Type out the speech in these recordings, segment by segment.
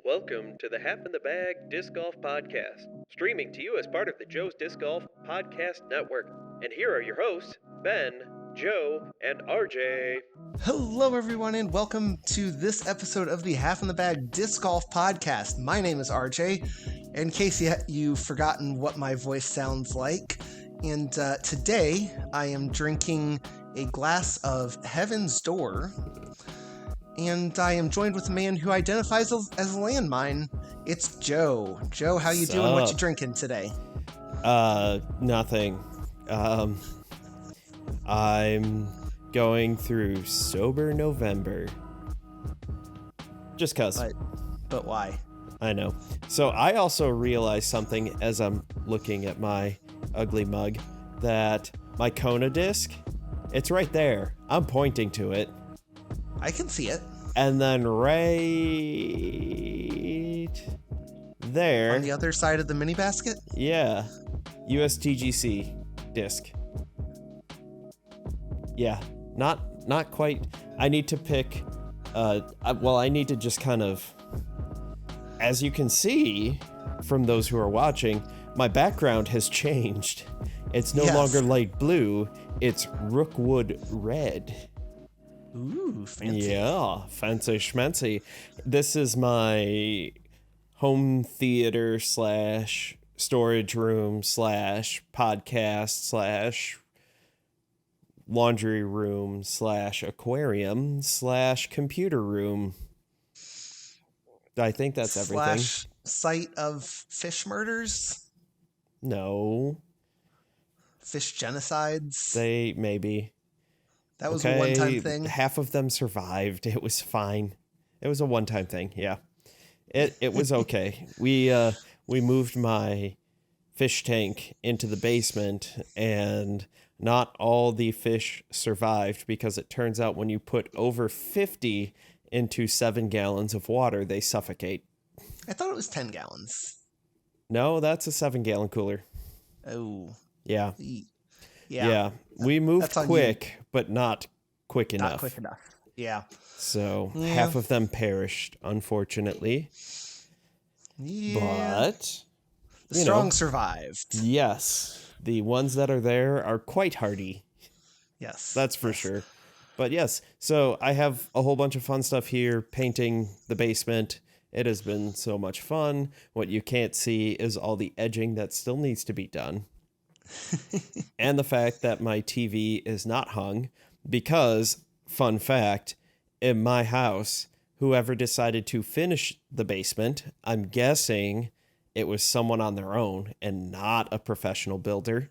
Welcome to the Half in the Bag Disc Golf Podcast, streaming to you as part of the Joe's Disc Golf Podcast Network. And here are your hosts, Ben, Joe, and RJ. Hello, everyone, and welcome to this episode of the Half in the Bag Disc Golf Podcast. My name is RJ. In case you've forgotten what my voice sounds like, and today I am drinking a glass of Heaven's Door, and I am joined with a man who identifies as Landmine. It's Joe. Joe, how you doing? What you drinking today? Nothing. I'm going through sober November. Just cause. But why? I know. So I also realized something as I'm looking at my ugly mug, that my Kona disc, it's right there. I'm pointing to it. I can see it. And then right there. On the other side of the mini basket? Yeah. USTGC disc. Yeah. Not quite. I need to pick. I need to just kind of. As you can see from those who are watching, my background has changed. It's no longer light blue. It's Rookwood red. Ooh, fancy. Yeah, fancy schmancy. This is my home theater / storage room / podcast / laundry room / aquarium / computer room. I think that's everything. / site of fish murders? No. Fish genocides? Maybe. That was a one-time thing. Half of them survived. It was fine. It was a one-time thing. Yeah. It was okay. We moved my fish tank into the basement, and not all the fish survived because it turns out when you put over 50 into 7 gallons of water, they suffocate. I thought it was 10 gallons. No, that's a 7-gallon cooler. Oh. Yeah. Yeah. We moved quick, but not quick enough. Not quick enough. Yeah. So half of them perished, unfortunately. Yeah. But the strong survived. Yes. The ones that are there are quite hardy. Yes. That's for sure. But yes, so I have a whole bunch of fun stuff here, painting the basement. It has been so much fun. What you can't see is all the edging that still needs to be done. And the fact that my TV is not hung because, fun fact, in my house, whoever decided to finish the basement, I'm guessing it was someone on their own and not a professional builder.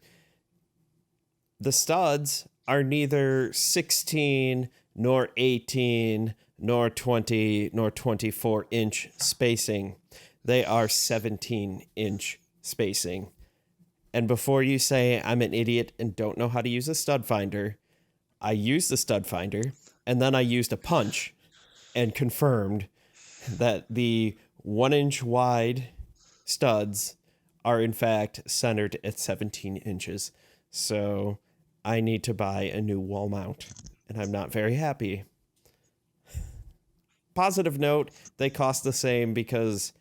The studs are neither 16 nor 18 nor 20 nor 24 inch spacing. They are 17 inch spacing. And before you say I'm an idiot and don't know how to use a stud finder, I used the stud finder, and then I used a punch and confirmed that the 1 inch wide studs are in fact centered at 17 inches. So I need to buy a new wall mount, and I'm not very happy. Positive note, they cost the same because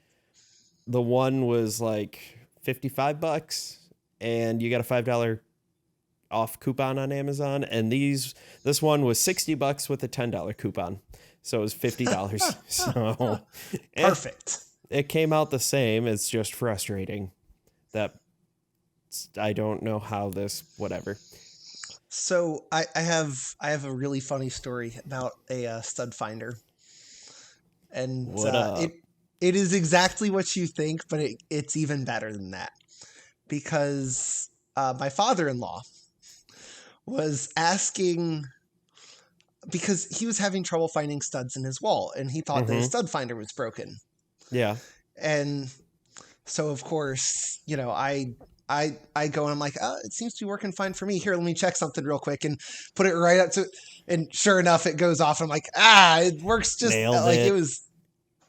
the one was like $55 and you got a $5 off coupon on Amazon, and this one was $60 with a $10 coupon. So it was $50. So perfect. It came out the same. It's just frustrating that I don't know how this whatever. So I have a really funny story about a stud finder, and it is exactly what you think, but it's even better than that, because my father-in-law was asking, because he was having trouble finding studs in his wall, and he thought that his stud finder was broken. Yeah, and so of course, I go and I'm like, it seems to be working fine for me. Here, let me check something real quick, and put it right up to, and sure enough, it goes off. I'm like, it works just like it was.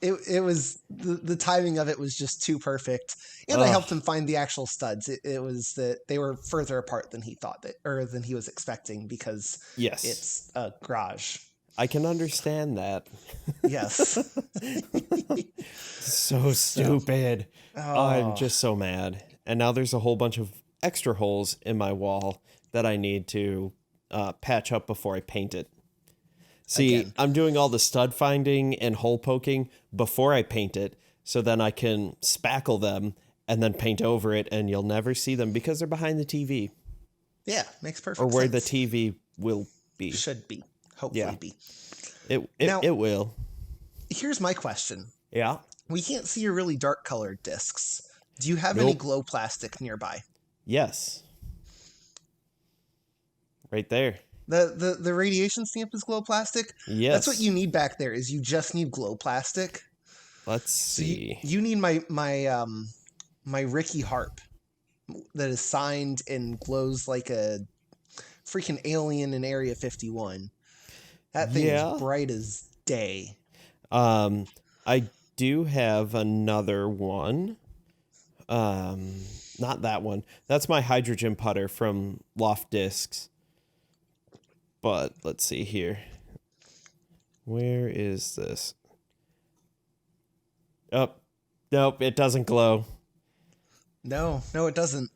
It was the timing of it was just too perfect, and I helped him find the actual studs. It was that they were further apart than he thought than he was expecting, because it's a garage. I can understand that. Yes. So stupid. Oh. I'm just so mad. And now there's a whole bunch of extra holes in my wall that I need to patch up before I paint it. See, Again. I'm doing all the stud finding and hole poking before I paint it, so then I can spackle them and then paint over it, and you'll never see them because they're behind the TV. Yeah, makes perfect or where sense. the TV will be. Should be. Hopefully be. It will. Here's my question. Yeah. We can't see your really dark colored discs. Do you have any glow plastic nearby? Yes. Right there. The radiation stamp is glow plastic? Yes. That's what you need back there, is you just need glow plastic. Let's see. So you need my Ricky harp that is signed and glows like a freaking alien in Area 51. That thing is bright as day. I do have another one. Not that one. That's my hydrogen putter from Loft Discs. But let's see here. Where is this? Oh, nope, it doesn't glow. No, it doesn't.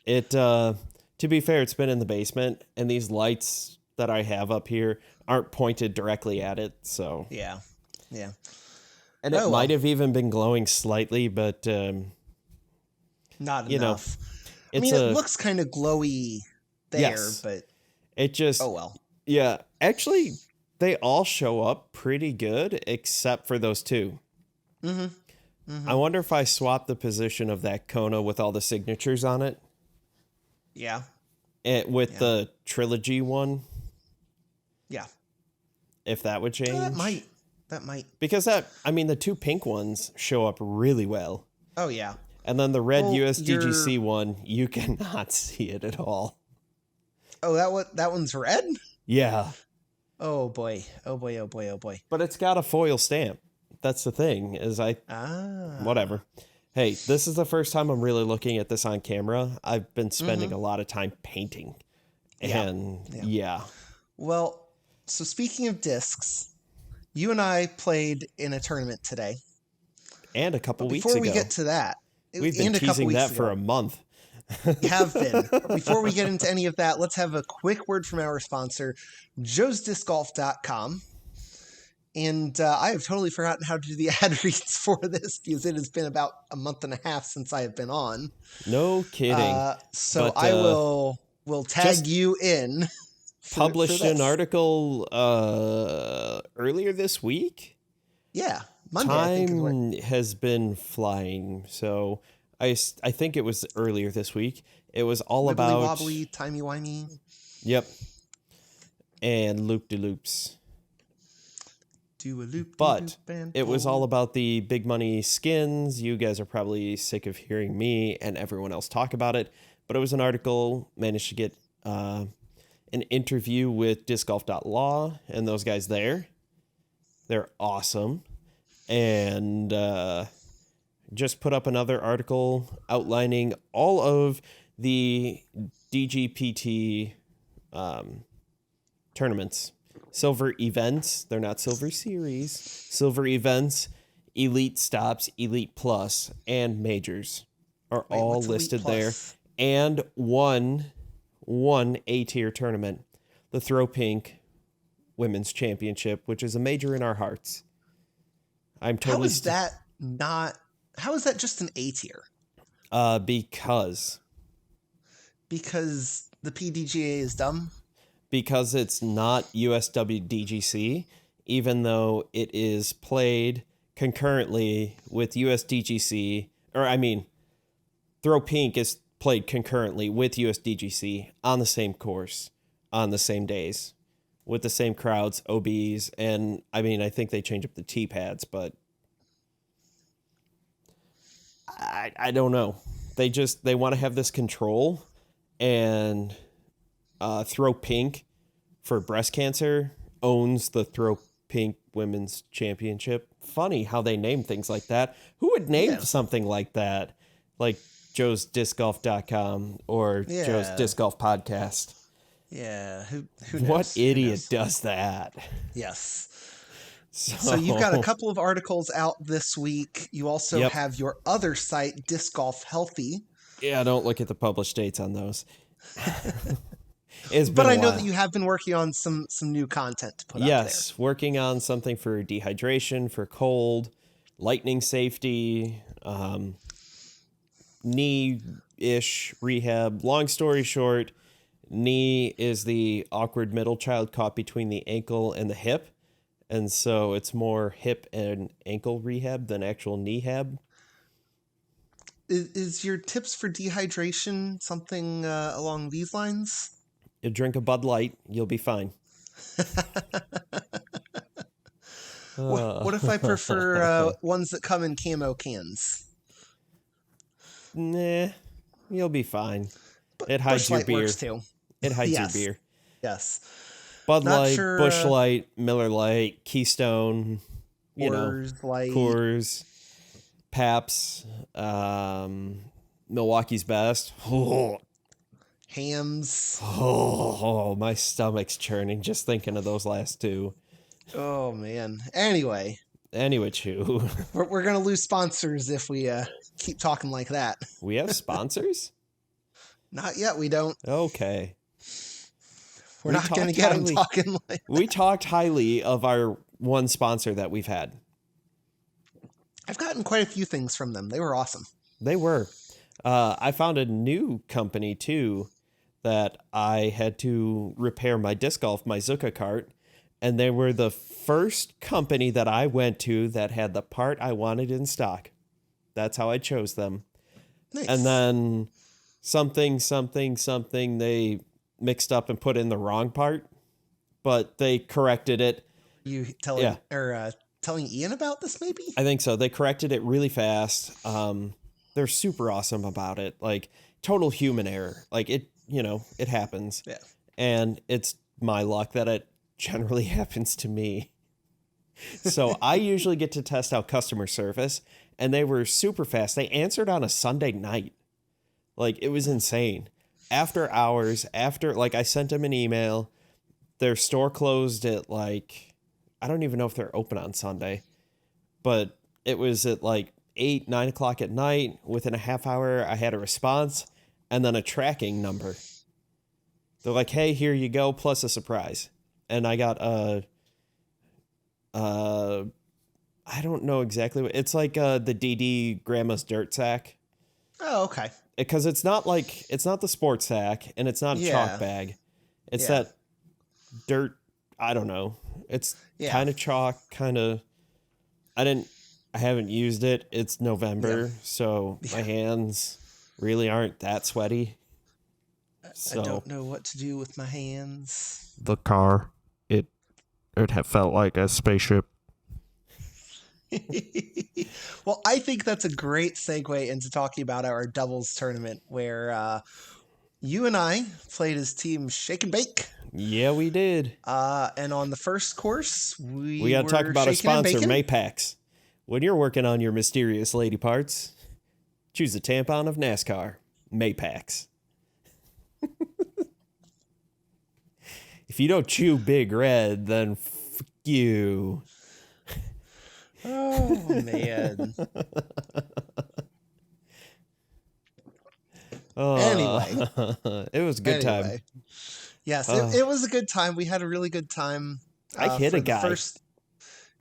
It, to be fair, it's been in the basement, and these lights that I have up here aren't pointed directly at it, so. Yeah. And it might have even been glowing slightly, but, not enough. I mean, it looks kind of glowy there, but it just, oh well. Yeah, actually, they all show up pretty good, except for those two. I wonder if I swap the position of that Kona with all the signatures on it. Yeah. With the trilogy one. Yeah. If that would change. That might. Because the two pink ones show up really well. Oh, yeah. And then the red USDGC one, you cannot see it at all. Oh, that one's red? Yeah. Oh boy. But it's got a foil stamp. That's the thing, whatever. Hey, this is the first time I'm really looking at this on camera. I've been spending a lot of time painting. And yeah. Well, so speaking of discs, you and I played in a tournament today. And a couple weeks ago. Before we get to that. We've been teasing that for a month. Have been. Before we get into any of that, let's have a quick word from our sponsor, joesdiscgolf.com. And I have totally forgotten how to do the ad reads for this because it has been about a month and a half since I have been on. No kidding. So I will tag you in. Published an article earlier this week. Yeah, Monday. Time has been flying, so I think it was earlier this week. It was all about wobbly, timey-wimey. Yep. And loop-de-loops. Do a loop, but it was all about the big money skins. You guys are probably sick of hearing me and everyone else talk about it, but it was an article, managed to get an interview with discgolf.law and those guys there. They're awesome. And just put up another article outlining all of the DGPT tournaments. Silver events, they're not silver series. Silver events, elite stops, elite plus, and majors are all listed there. And one A-tier tournament, the Throw Pink Women's Championship, which is a major in our hearts. I'm totally. How is that just an A-tier? Because the PDGA is dumb. Because it's not USWDGC, even though it is played concurrently with USDGC, Throw Pink is played concurrently with USDGC on the same course, on the same days, with the same crowds, OBs, and I think they change up the tee pads, but I don't know. They want to have this control, and Throw Pink for breast cancer owns the Throw Pink Women's Championship. Funny how they name things like that. Who would name something like that? Like joesdiscgolf.com or Joe's Disc Golf Podcast. Yeah, who knows? What Who idiot knows? does that? Yes. So, So you've got a couple of articles out this week. You also Yep. have your other site, Disc Golf Healthy. Yeah, don't look at the published dates on those. It's been But a I know while. that you have been working on some new content to put up there. Yes, working on something for dehydration, for cold, lightning safety, knee-ish rehab. Long story short, knee is the awkward middle child caught between the ankle and the hip. And so it's more hip and ankle rehab than actual knee-hab. Is your tips for dehydration something along these lines? You drink a Bud Light, you'll be fine. What if I prefer ones that come in camo cans? Nah, you'll be fine. It hides Busch your Light beer. works too. It hides Yes. your beer. Yes. Bud Not Light, sure, Busch Light, Miller Light, Keystone, Coors Light. Coors, Pabst, Milwaukee's Best. Hams. Oh, my stomach's churning just thinking of those last two. Oh man. Anyway, Chew. we're gonna lose sponsors if we keep talking like that. We have sponsors? Not yet. We don't. Okay. We're We not gonna talked get them highly- talking like. We talked highly of our one sponsor that we've had. I've gotten quite a few things from them. They were awesome. They were. I found a new company too that I had to repair my disc golf, my Zuka cart, and they were the first company that I went to that had the part I wanted in stock. That's how I chose them. Nice. And then something, they mixed up and put in the wrong part, but they corrected it. You telling telling Ian about this, maybe? I think so. They corrected it really fast. They're super awesome about it. Like, total human error. Like, it happens. Yeah. And it's my luck that it generally happens to me. So I usually get to test out customer service, and they were super fast. They answered on a Sunday night. Like, it was insane. After hours, I sent them an email. Their store closed at I don't even know if they're open on Sunday, but it was at 8, 9 o'clock at night. Within a half hour, I had a response and then a tracking number. They're like, hey, here you go, plus a surprise. And I got I don't know exactly what it's like. The DD Grandma's dirt sack. Oh, okay. Because it's not the sports sack, and it's not a chalk bag. It's that dirt. I don't know. It's kind of chalk, kind of. I haven't used it. It's November, so my hands really aren't that sweaty. So I don't know what to do with my hands. the car, it have felt like a spaceship. Well, I think that's a great segue into talking about our doubles tournament where you and I played as team Shake and Bake. Yeah, we did. And on the first course, we got to talk about our shaking and sponsor, baking. Maypax. When you're working on your mysterious lady parts, choose the tampon of NASCAR, Maypax. If you don't chew Big Red, then f you. Oh, man. Anyway. It was a good time. Yes, it was a good time. We had a really good time. I hit for a the guy.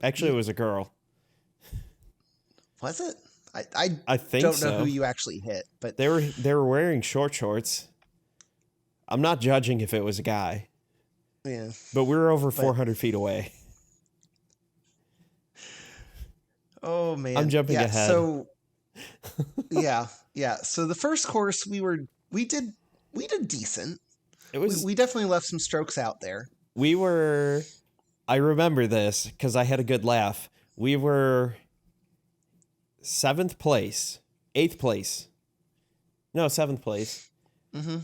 Actually, it was a girl. Was it? I think don't so. know who you actually hit, but They were wearing shorts. I'm not judging if it was a guy, yeah. but we were over 400 feet away. Oh man, I'm jumping ahead. So yeah. So the first course we did decent. It was We definitely left some strokes out there. we were. I remember this because I had a good laugh. We were 7th place, 8th place. No, 7th place. Mm-hmm.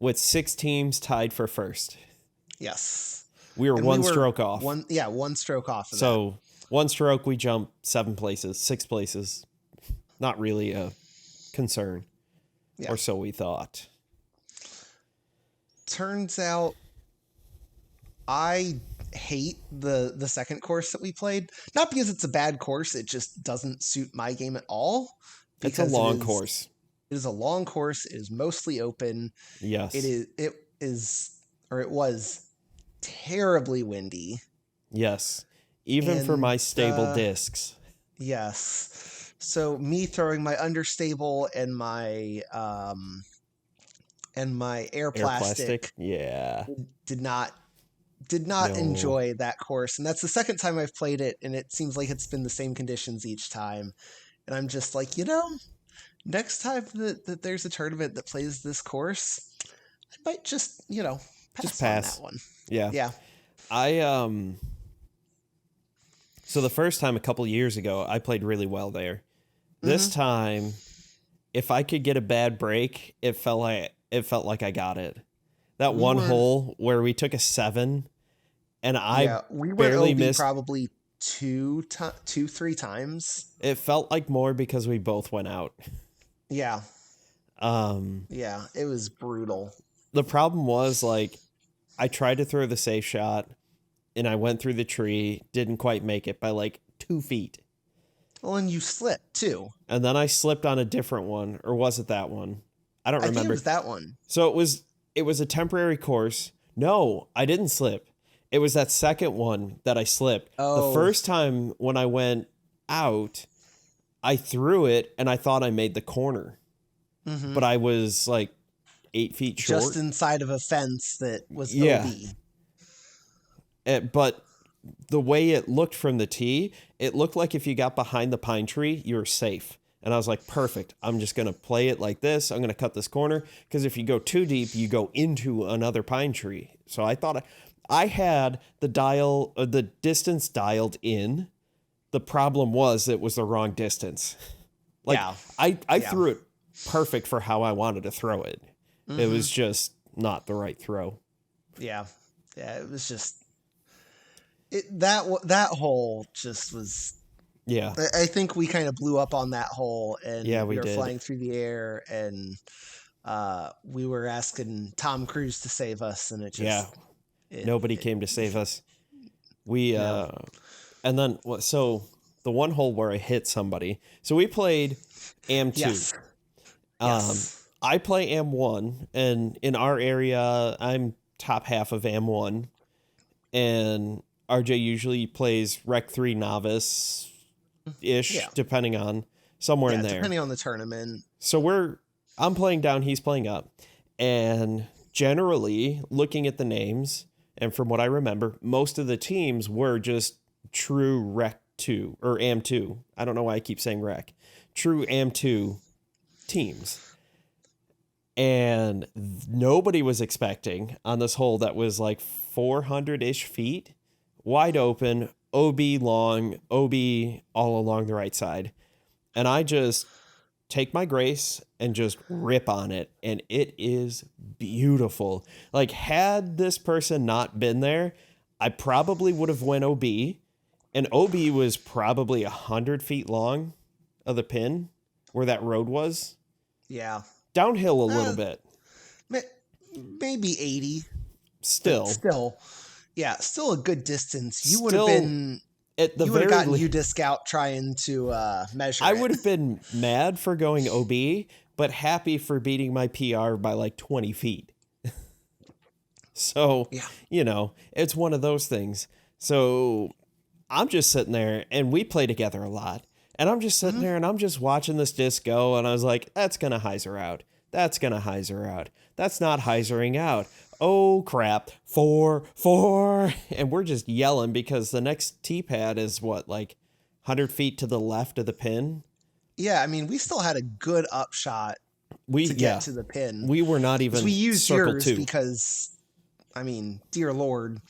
With 6 teams tied for first. Yes. We were And one stroke off. One stroke off. Of So one stroke, we jumped 7 places, 6 places. Not really a concern, or so we thought. turns out I hate the second course that we played. Not because it's a bad course, it just doesn't suit my game at all. It's a long course. It is a long course. It is mostly open. Yes. It was terribly windy. Yes. Even for my stable discs. Yes. So me throwing my understable and my air plastic yeah, did not enjoy that course. And that's the second time I've played it, and it seems like it's been the same conditions each time. And I'm just like, next time that there's a tournament that plays this course, I might just, pass on that one. Yeah. Yeah. So the first time a couple years ago, I played really well there. This time, if I could get a bad break, it felt like I got it. That hole where we took a 7, and we barely went OB missed probably 3 times. It felt like more because we both went out. Yeah. Yeah, it was brutal. The problem was, like, I tried to throw the safe shot, and I went through the tree, didn't quite make it by like 2 feet. Well, and you slipped too. And then I slipped on a different one, or was it that one? I don't remember. I think it was that one. So it was a temporary course. No, I didn't slip. It was that second one that I slipped. Oh. The first time when I went out, I threw it and I thought I made the corner. Mm-hmm. But I was like 8 feet short. Just inside of a fence that was OB. But the way it looked from the tee, it looked like if you got behind the pine tree, you were safe. And I was like, perfect. I'm just going to play it like this. I'm going to cut this corner. Because if you go too deep, you go into another pine tree. So I thought I had the distance dialed in. The problem was it was the wrong distance. Like, yeah. I threw it perfect for how I wanted to throw it. Mm-hmm. It was just not the right throw. Yeah. Yeah, it was just... That hole just was... Yeah. I think we kind of blew up on that hole, and we were did. flying through the air, and we were asking Tom Cruise to save us, and it just... Nobody came to save us. And then, so the one hole where I hit somebody. So we played AM2. Yes. I play AM1, and in our area, I'm top half of AM1, and RJ usually plays Rec 3 Novice-ish, depending on somewhere in there. Depending on the tournament. So I'm playing down, he's playing up, and generally, looking at the names, and from what I remember, most of the teams were just true Rec 2, or AM2. I don't know why I keep saying Rec. True AM2 teams. And nobody was expecting on this hole that was like 400-ish feet, wide open, OB long, OB all along the right side. And I just take my grace and just rip on it. And it is beautiful. Like, had this person not been there, I probably would have went OB. And OB was probably 100 feet long of the pin where that road was. Yeah. Downhill a little bit. Maybe 80. Still. Yeah, still a good distance. You would have been... At the you would have very gotten UDisc out trying to measure I it. would have been mad for going OB, but happy for beating my PR by like 20 feet. So, it's one of those things. So I'm just sitting there, and we play together a lot. And I'm just sitting there, and I'm just watching this disc go, and I was like, that's going to hyzer out. That's going to hyzer out. That's not hyzering out. Oh, crap. 4. And we're just yelling because the next tee pad is, 100 feet to the left of the pin? Yeah, I mean, we still had a good upshot to get to the pin. We were not even we used circle yours 2. Because, I mean, dear Lord,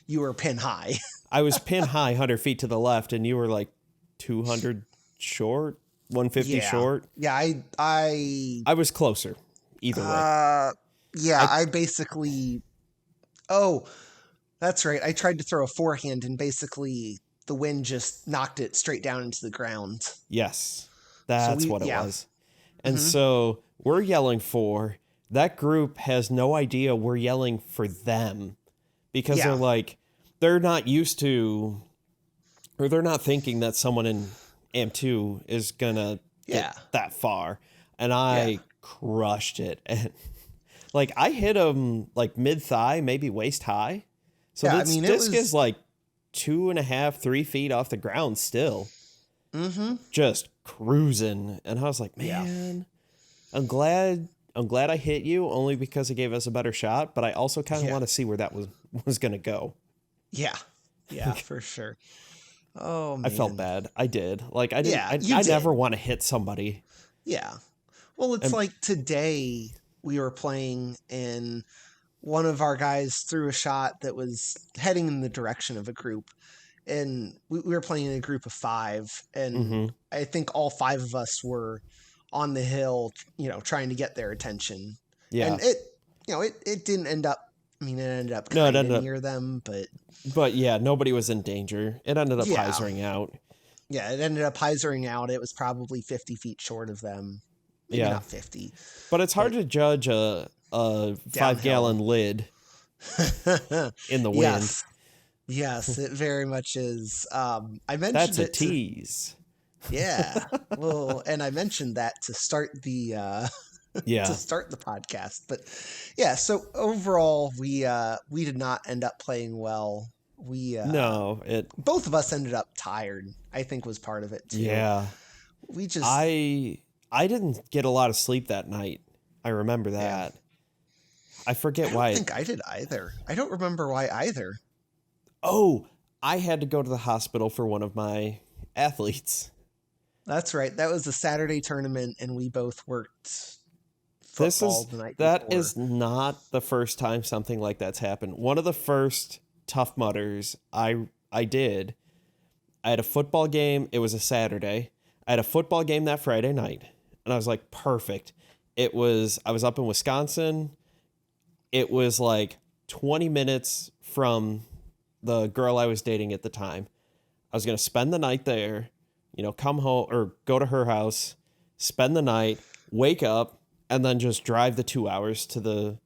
you were pin high. I was pin high 100 feet to the left, and you were like 200 short, 150 short. Yeah, I was closer either way. I basically... Oh, that's right. I tried to throw a forehand, and basically the wind just knocked it straight down into the ground. Yes, that's what it was. And Mm-hmm. so we're yelling 4. that group has no idea we're yelling for them because Yeah. they're not used to, or they're not thinking that someone in AM2 is gonna get Yeah. that far. And Yeah. I crushed it. And like I hit him like mid thigh, maybe waist high. So Yeah, I this mean, it disc is was... like 2.5, 3 feet off the ground still. Mm-hmm. Just cruising. And I was like, Yeah. man, I'm glad I hit you only because it gave us a better shot, but I also kind of Yeah. want to see where that was going to go. Yeah. Yeah, for sure. Oh, man. I felt bad. I did. Like I didn't Yeah, you I did. never want to hit somebody. Yeah. Well, it's And like today we were playing and one of our guys threw a shot that was heading in the direction of a group. And we were playing in a group of 5. And mhm. I think all 5 of us were on the hill, trying to get their attention. Yeah. And it didn't end up, I mean, it ended up No, it kind of ended up, near them, but yeah, nobody was in danger. It ended up yeah. hyzering out. Yeah, it ended up hyzering out. It was probably 50 feet short of them. Maybe Yeah. not 50. But it's hard to judge a Downhill. 5-gallon lid in the wind. Yes. Yes, it very much is. I mentioned That's a it tease. yeah. Well, and I mentioned that to start the Yeah. to start the podcast. But yeah, so overall we did not end up playing well. We No, both of us ended up tired, I think was part of it too. yeah. We just I didn't get a lot of sleep that night. I remember that. I forget why. I don't think I did either. I don't remember why either. Oh, I had to go to the hospital for one of my athletes. That's right. That was a Saturday tournament, and we both worked football the night before. That is not the first time something like that's happened. One of the first Tough Mudders I did, I had a football game. It was a Saturday. I had a football game that Friday night, and I was like, perfect. I was up in Wisconsin. It was like 20 minutes from the girl I was dating at the time. I was going to spend the night there, come home or go to her house, spend the night, wake up, and then just drive the 2 hours to the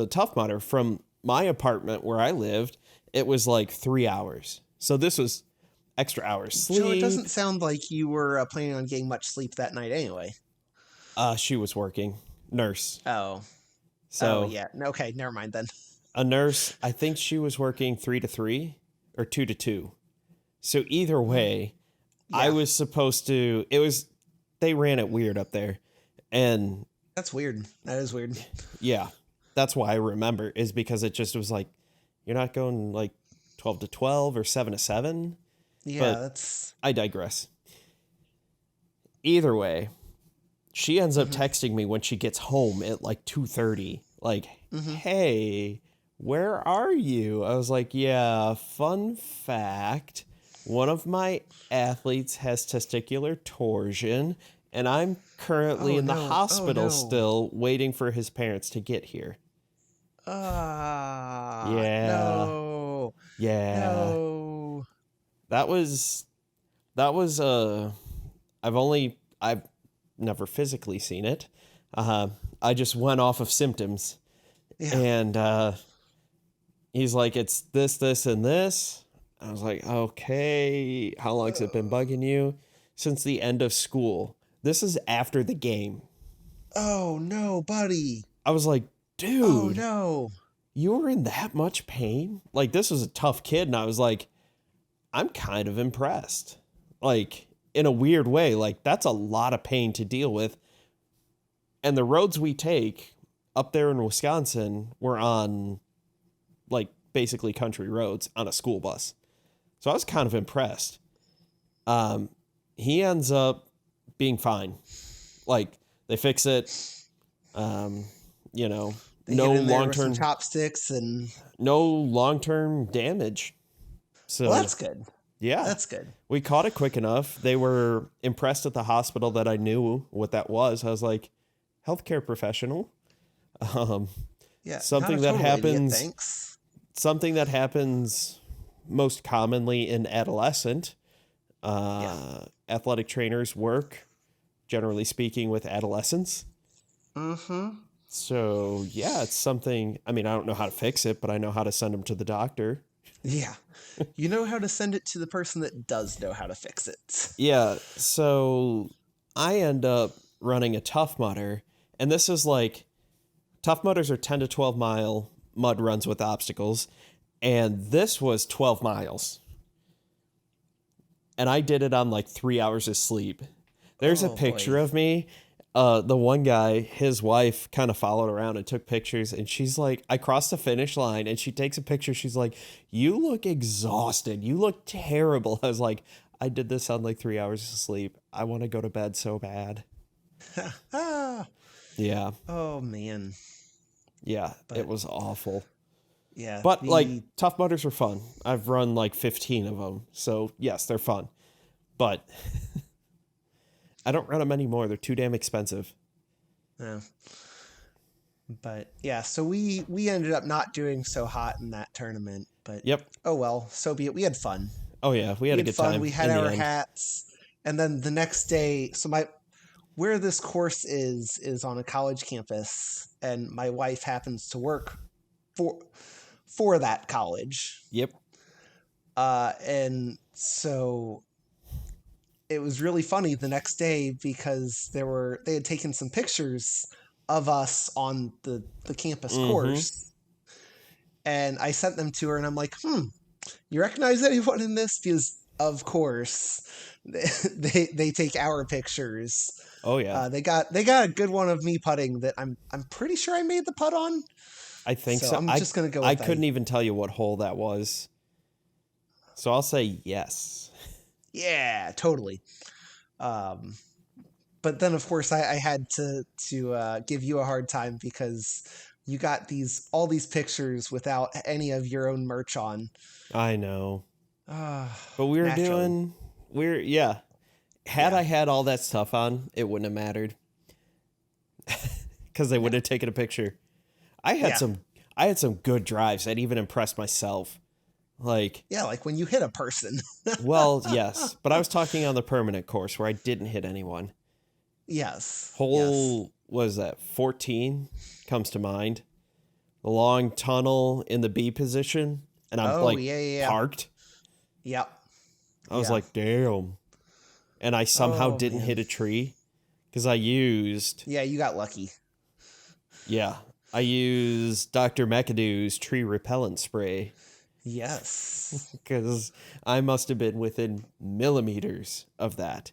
Tough Mudder. From my apartment where I lived, it was like 3 hours. So this was extra hours sleep. Joe, it doesn't sound like you were planning on getting much sleep that night anyway. She was working. Nurse. Oh. So yeah. Okay, never mind then. A nurse, I think she was working 3 to 3 or 2 to 2. So either way, Yeah. I was supposed to, they ran it weird up there. And That's weird. That is weird. yeah, that's why I remember, is because it just was like, you're not going like 12 to 12 or 7 to 7. Yeah, But that's... I digress. Either way, she ends up texting me when she gets home at like 2:30, like, hey, where are you? I was like, yeah, fun fact, one of my athletes has testicular torsion, and I'm currently in the hospital still waiting for his parents to get here. Yeah. No. Yeah. No. That was I've never physically seen it. I just went off of symptoms. Yeah. And he's like, it's this, and this. I was like, okay, how long's it been bugging you? Since the end of school. This is after the game. Oh, no, buddy. I was like, dude. Oh, no. You were in that much pain? Like, this was a tough kid, and I was like, I'm kind of impressed. Like, in a weird way, like, that's a lot of pain to deal with. And the roads we take up there in Wisconsin were on, like, basically country roads on a school bus. So I was kind of impressed. He ends up being fine. Like, they fix it. They no get in there with long-term some chopsticks and... no long-term damage. So Well, that's good. yeah, That's good. we caught it quick enough. They were impressed at the hospital that I knew what that was. I was like, healthcare professional. Yeah. Something not a that total idiot, happens. thanks. Something that happens most commonly in adolescent. Athletic trainers work, generally speaking, with adolescents. Mm-hmm. So, yeah, it's something. I mean, I don't know how to fix it, but I know how to send them to the doctor. Yeah. You know how to send it to the person that does know how to fix it. Yeah, so I end up running a Tough Mudder, and this is like Tough Mudders are 10 to 12 mile mud runs with obstacles, and this was 12 miles. And I did it on like 3 hours of sleep. There's a picture of me. The one guy, his wife kind of followed around and took pictures, and she's like, I crossed the finish line, and she takes a picture. She's like, you look exhausted. You look terrible. I was like, I did this on like 3 hours of sleep. I want to go to bed so bad. Yeah. Oh, man. Yeah, it was awful. Yeah. But like Tough Mudders are fun. I've run like 15 of them. So yes, they're fun. But I don't run them anymore. They're too damn expensive. Yeah. But yeah, so we ended up not doing so hot in that tournament. But yep. Oh well, so be it. We had fun. Oh yeah, we had a good time. We had our hats, and then the next day, so where this course is on a college campus, and my wife happens to work for that college. Yep. And so it was really funny the next day because they had taken some pictures of us on the campus course, and I sent them to her, and I'm like, you recognize anyone in this? Because of course they take our pictures. Oh yeah. They got a good one of me putting that I'm pretty sure I made the putt on. I think so. I'm just gonna go with I couldn't even tell you what hole that was. So I'll say yes. Yeah, totally. But then of course I had to give you a hard time because you got all these pictures without any of your own merch on. I know. But we were Had I had all that stuff on, it wouldn't have mattered. Because they would have taken a picture. I had some good drives that even impressed myself. Like when you hit a person. Well, yes, but I was talking on the permanent course where I didn't hit anyone. Yes. Hole was that 14 comes to mind. The long tunnel in the B position, and I'm parked. Yep. I was like, damn. And I somehow didn't hit a tree because I used... Yeah, you got lucky. Yeah. I used Dr. McAdoo's tree repellent spray. Yes. Because I must have been within millimeters of that.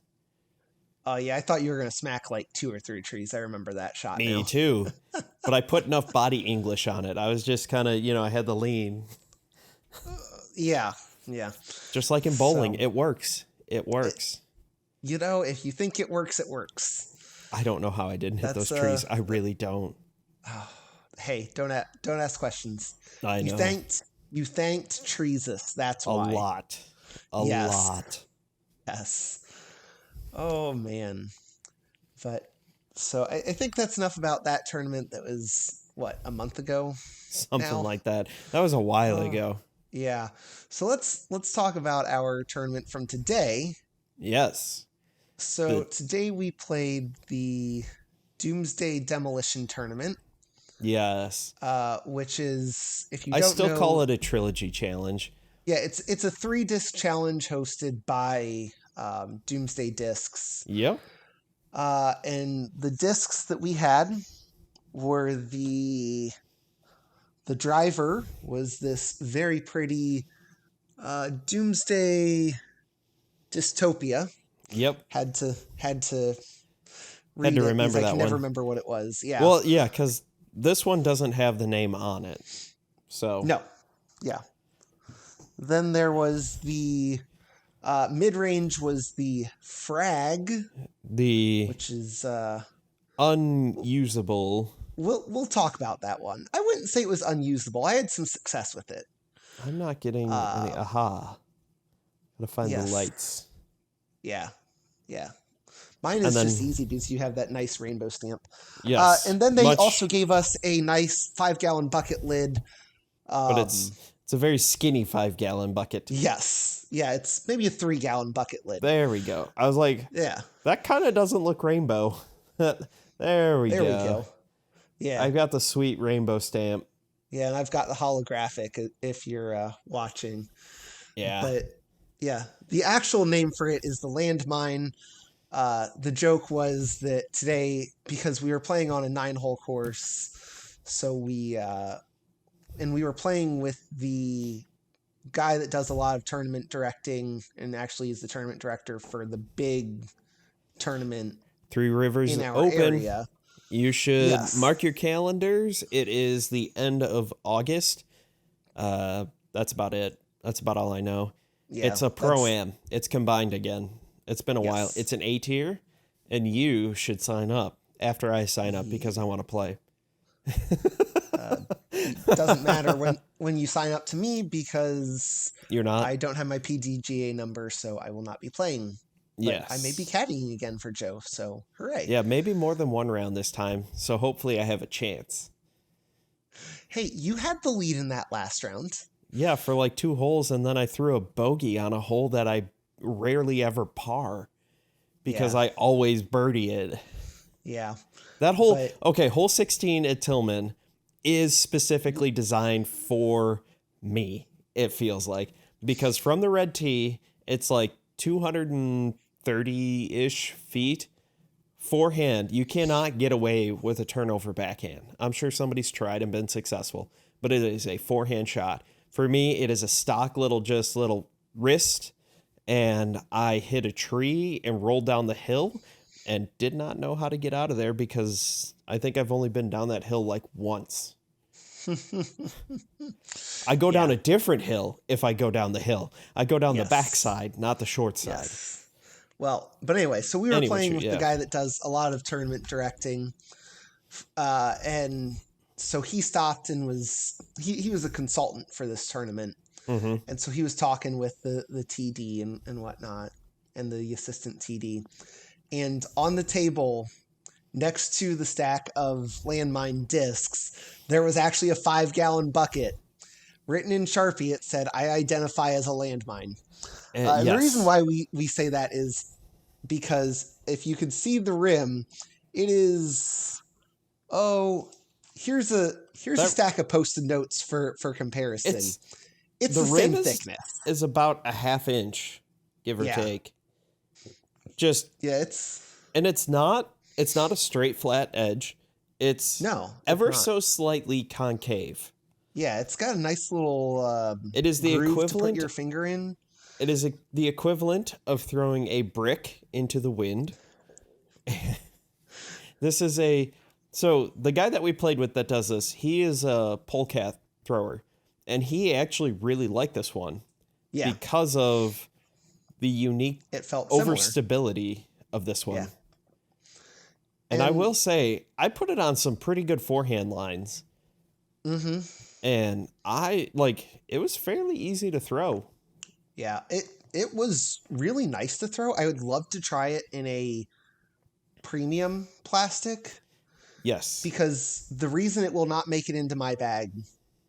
Oh, yeah, I thought you were going to smack like 2 or 3 trees. I remember that shot. Me too. But I put enough body English on it. I was just kind of, I had the lean. Yeah. Just like in bowling, it works. It works. If you think it works, it works. I don't know how I didn't hit those trees. I really don't. Hey, don't ask questions. I know. You thanked Treesus. That's why. A lot. A lot. Yes. Oh, man. But so I think that's enough about that tournament. That was, a month ago? Something like that. That was a while ago. Yeah. So let's talk about our tournament from today. Yes. So today we played the Doomsday Demolition tournament. Yes. Which is, if you I don't still call it a trilogy challenge. Yeah, it's a 3-disc challenge hosted by Doomsday Discs. Yep. And the discs that we had were the driver was this very pretty Doomsday Dystopia. Yep. Had to read it remember that I can one. Never remember what it was. Yeah. Well, yeah, because this one doesn't have the name on it. So no. Yeah. Then there was the mid-range was the Frag, which is unusable. We'll talk about that one. I wouldn't say it was unusable. I had some success with it. I'm not getting any aha. Gotta find the lights. Yeah. Mine is just easy because you have that nice rainbow stamp. Yes. And then they also gave us a nice 5-gallon bucket lid. But it's a very skinny 5-gallon bucket. Yes. Yeah, it's maybe a 3-gallon bucket lid. There we go. I was like, that kind of doesn't look rainbow. There we go. Yeah. I've got the sweet rainbow stamp. Yeah, and I've got the holographic if you're watching. Yeah. But yeah, the actual name for it is the Landmine. The joke was that today, because we were playing on a 9-hole course, so we were playing with the guy that does a lot of tournament directing and actually is the tournament director for the big tournament Three Rivers in our Open. area. You should Yes. mark your calendars. It is the end of August. That's about it. That's about all I know. Yeah, it's a Pro-Am. It's combined again. It's been a while. Yes. It's an A tier, and you should sign up after I sign up because I want to play. Doesn't matter when you sign up to me because You're not? I don't have my PDGA number, so I will not be playing. But Yes. I may be caddying again for Joe, so hooray. Yeah, maybe more than one round this time, so hopefully I have a chance. Hey, you had the lead in that last round. Yeah, for like 2 holes, and then I threw a bogey on a hole that I rarely ever par because I always birdie it. Yeah. That hole, hole 16 at Tillman is specifically designed for me, it feels like. Because from the red tee, it's like 230-ish feet. Forehand, you cannot get away with a turnover backhand. I'm sure somebody's tried and been successful, but it is a forehand shot. For me, it is a stock little wrist, and I hit a tree and rolled down the hill and did not know how to get out of there because I think I've only been down that hill like once. I go down a different hill if I go down the hill. I go down the backside, not the short side. Yes. Well, but anyway, so we were playing with the guy that does a lot of tournament directing. And so he stopped and he was a consultant for this tournament. Mm-hmm. And so he was talking with the TD and whatnot and the assistant TD. And on the table next to the stack of Landmine discs, there was actually a 5-gallon bucket. Written in Sharpie, it said, "I identify as a landmine." And the reason why we say that is because if you could see the rim, it is, here's a stack of Post-it notes for comparison. It's the same thickness. Is about a half inch, give or take. And it's not a straight flat edge. It's ever so slightly concave. Yeah, it's got a nice little it is the groove equivalent to put your finger in. It is the equivalent of throwing a brick into the wind. This is so the guy that we played with that does this, he is a polecat thrower, and he actually really liked this one. Yeah. Because of the unique overstability of this one. Yeah. And I will say, I put it on some pretty good forehand lines. Mm-hmm. And it was fairly easy to throw. Yeah, it was really nice to throw. I would love to try it in a premium plastic. Yes. Because the reason it will not make it into my bag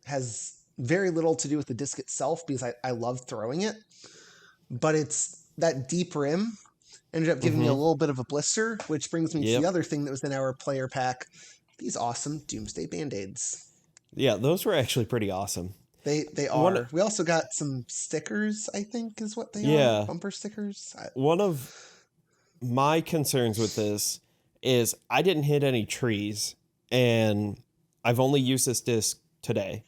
has very little to do with the disc itself, because I love throwing it. But it's that deep rim ended up giving me a little bit of a blister, which brings me to the other thing that was in our player pack, these awesome Doomsday Band-Aids. Yeah, those were actually pretty awesome. They are. We also got some stickers, I think is what they are. Bumper stickers. One of my concerns with this is I didn't hit any trees, and I've only used this disc today,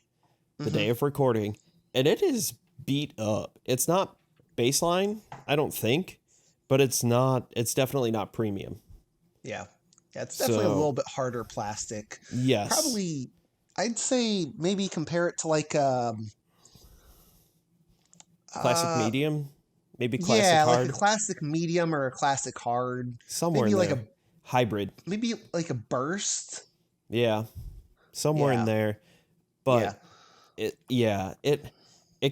the day of recording, and it is beat up. It's not baseline, I don't think, but it's definitely not premium. Yeah. Yeah, it's definitely a little bit harder plastic. Yes. Probably, I'd say maybe compare it to like classic medium, maybe classic hard. Like a classic medium or a classic hard. Somewhere maybe in there. A hybrid. Maybe like a burst. Yeah. Somewhere in there. But it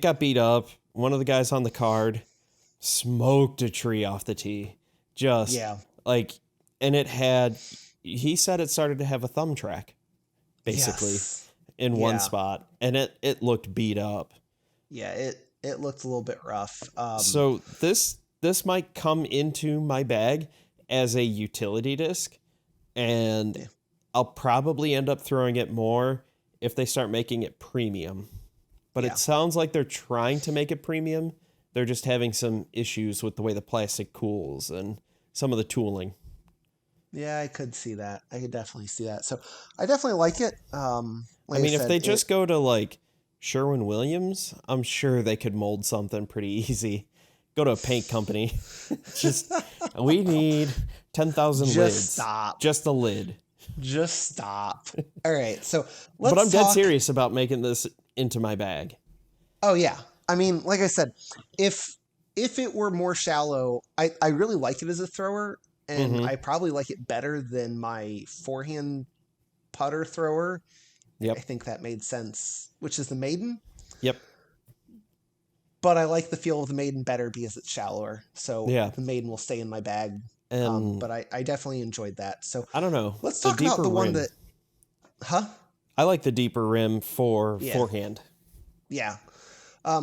got beat up. One of the guys on the card smoked a tree off the tee. And he said it started to have a thumb track, basically, in one spot, and it looked beat up. Yeah, it looked a little bit rough. So this might come into my bag as a utility disc, and I'll probably end up throwing it more if they start making it premium. But Yeah. it sounds like they're trying to make it premium. They're just having some issues with the way the plastic cools and some of the tooling. Yeah, I could see that. I could definitely see that. So I definitely like it. Like I mean, if said, they just go to like Sherwin-Williams, I'm sure they could mold something pretty easy. Go to a paint company. Just, we need 10,000 Just lids. stop. Just a lid. Just stop. All right, so But I'm let's dead talk. serious about making this into my bag. Oh yeah, I mean, like I said, if it were more shallow, I really like it as a thrower, and Mhm. I probably like it better than my forehand putter thrower. Yep. I think that made sense, which is the Maiden. Yep. But I like the feel of the Maiden better because it's shallower. So Yeah. the Maiden will stay in my bag. And But I definitely enjoyed that. So I don't know. let's the talk about deeper the one rim. that, huh? I like the deeper rim for Yeah. forehand. Yeah.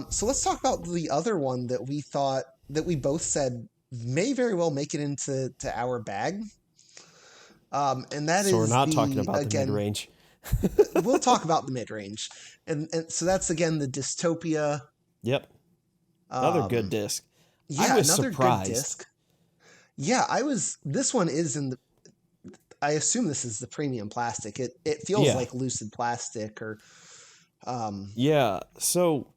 So let's talk about the other one that we thought that we both said may very well make it into our bag. And that is So we're not talking about the again, mid-range. we'll talk about the mid-range. And so that's again the Dystopia. Yep. Another good disc. Yeah, I was another surprised. good disc. Yeah, this one is in the, I assume this is the premium plastic. It feels Yeah. like lucid plastic or Yeah. So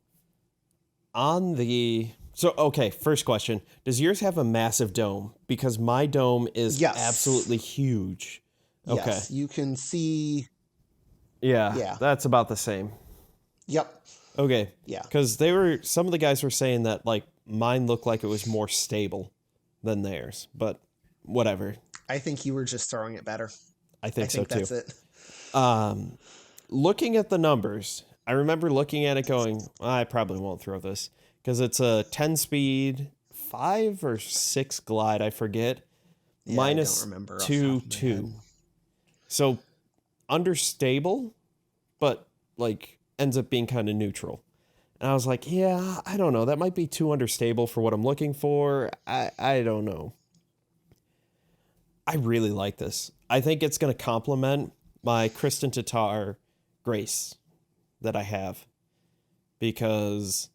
okay, first question. Does yours have a massive dome? Because my dome is Yes. absolutely huge. Okay. yes, you can see. Yeah. Yeah. That's about the same. Yep. Okay. Yeah. Because some of the guys were saying that like mine looked like it was more stable than theirs, but whatever. I think you were just throwing it better. I think so too. That's it. Looking at the numbers, I remember looking at it going, I probably won't throw this because it's a 10 speed, 5 or 6 glide, I forget. Yeah, minus I don't remember off the top of my 2. head. So understable, but like ends up being kind of neutral. And I was like, yeah, I don't know. That might be too understable for what I'm looking for. I don't know. I really like this. I think it's going to complement my Kristen Tatar Grace that I have, because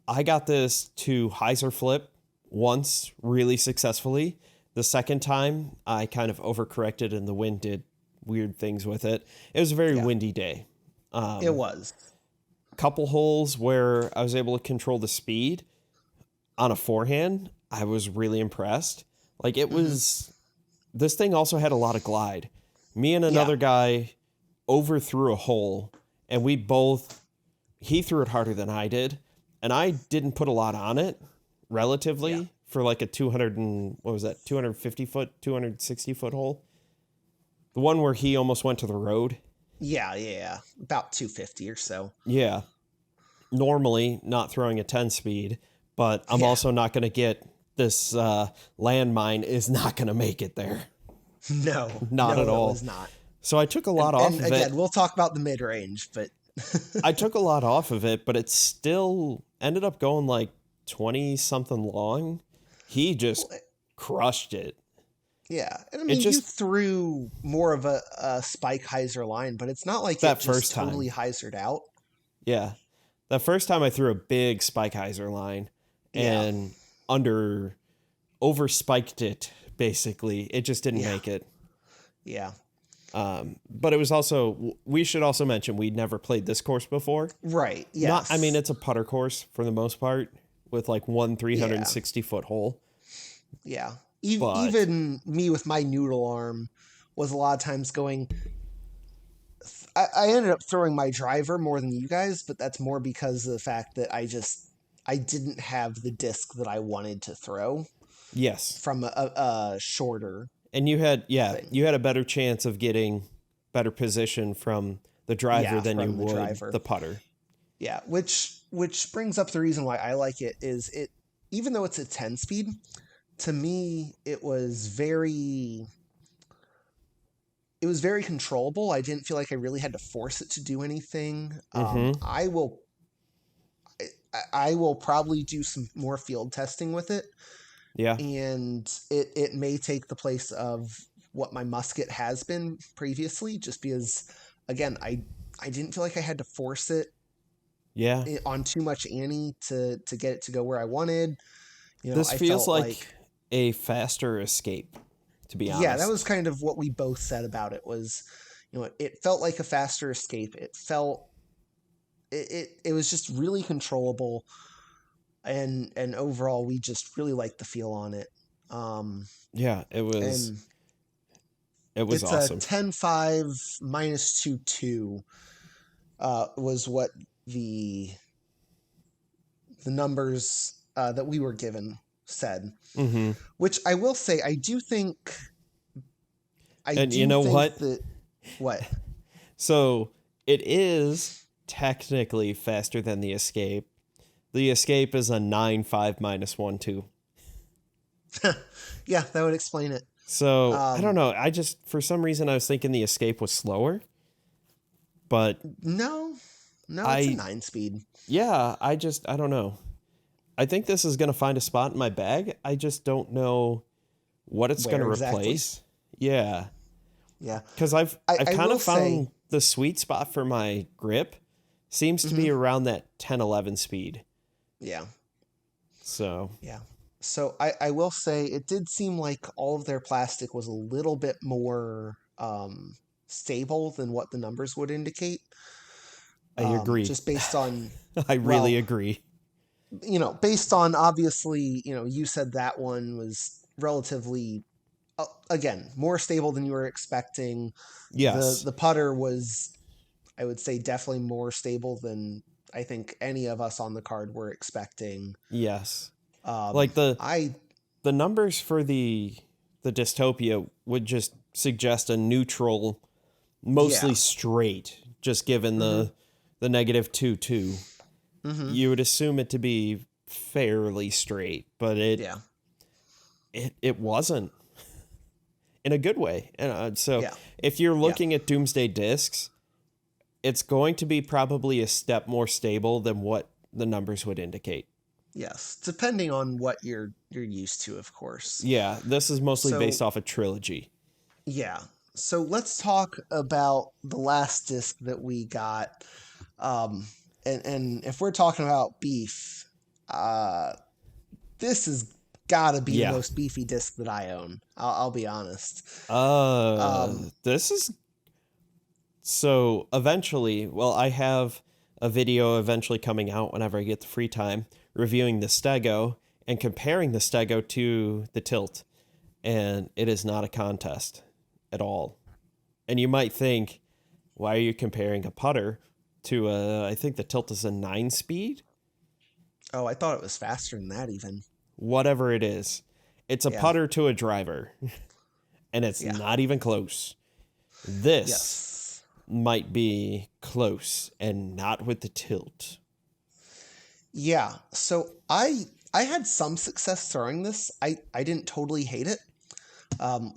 I got this to hyzer flip once really successful. The second time I kind of overcorrected and the wind did weird things with it. It was a very windy day. It was. Couple holes where I was able to control the speed on a forehand. I was really impressed. Like it was, this thing also had a lot of glide. Me and another guy overthrew a hole, and he threw it harder than I did, and I didn't put a lot on it relatively for like a 250 foot, 260 foot hole. The one where he almost went to the road. Yeah. About 250 or so. Yeah. Normally not throwing a 10 speed, but I'm also not going to get this landmine is not going to make it there. No. Not at all. It was not. So I took a lot off of it. And again, we'll talk about the mid-range, but I took a lot off of it, but it still ended up going like 20 something long. He just crushed it. yeah. And I mean, you threw more of a spike hyzer line, but it's not like that it just first time totally hyzered out. Yeah. The first time I threw a big spike hyzer line and over spiked it, basically. It just didn't make it. Yeah. But it was also, we should also mention, we'd never played this course before. Right. Yes. I mean, it's a putter course for the most part with like one 360 foot hole. Yeah. Even me with my noodle arm was a lot of times going. I ended up throwing my driver more than you guys, but that's more because of the fact that I didn't have the disc that I wanted to throw. Yes. From a shorter. And you had a better chance of getting better position from the driver than you would the putter. Yeah, which brings up the reason why I like it is it, even though it's a 10 speed, to me it was very controllable. I didn't feel like I really had to force it to do anything. I will probably do some more field testing with it. Yeah. And it may take the place of what my musket has been previously, just because, again, I didn't feel like I had to force it Yeah. on too much Annie to get it to go where I wanted. This I feels felt like a faster escape, to be honest. Yeah, that was kind of what we both said about it was, it felt like a faster escape. It felt, it was just really controllable. And overall, we just really liked the feel on it. Yeah, it was it's awesome. a 10-5 -2/2 was what the numbers that we were given said. Mm-hmm. Which I will say, I do think. You know what? What? So it is technically faster than the escape. The escape is a 9-5 -1/2. Yeah, that would explain it. So I don't know. I just, for some reason, I was thinking the escape was slower. But no, it's a 9-speed. Yeah, I don't know. I think this is going to find a spot in my bag. I just don't know what it's going to replace. Yeah. Yeah. Because I've kind of found the sweet spot for my grip seems to be around that 10-11 speed. Yeah. So. Yeah. So I will say it did seem like all of their plastic was a little bit more stable than what the numbers would indicate. I agree. Just based on... I really agree. Based on, obviously, you said that one was relatively, again, more stable than you were expecting. Yes. The putter was, I would say, definitely more stable than I think any of us on the card were expecting. Yes. Like the numbers for the Dystopia would just suggest a neutral, mostly straight, just given the -2/2. You would assume it to be fairly straight, but it wasn't, in a good way. And if you're looking at Doomsday Discs, it's going to be probably a step more stable than what the numbers would indicate. Yes, depending on what you're used to, of course. Yeah, this is mostly based off a trilogy. Yeah. So let's talk about the last disc that we got. And if we're talking about beef, this has got to be the most beefy disc that I own. I'll be honest. This is... So eventually, I have a video eventually coming out whenever I get the free time, reviewing the Stego and comparing the Stego to the Tilt. And it is not a contest at all. And you might think, why are you comparing a putter to I think the Tilt is a 9-speed? Oh, I thought it was faster than that even. Whatever it is. It's a putter to a driver. And it's not even close. This might be close, and not with the Tilt. Yeah, so I had some success throwing this. I didn't totally hate it,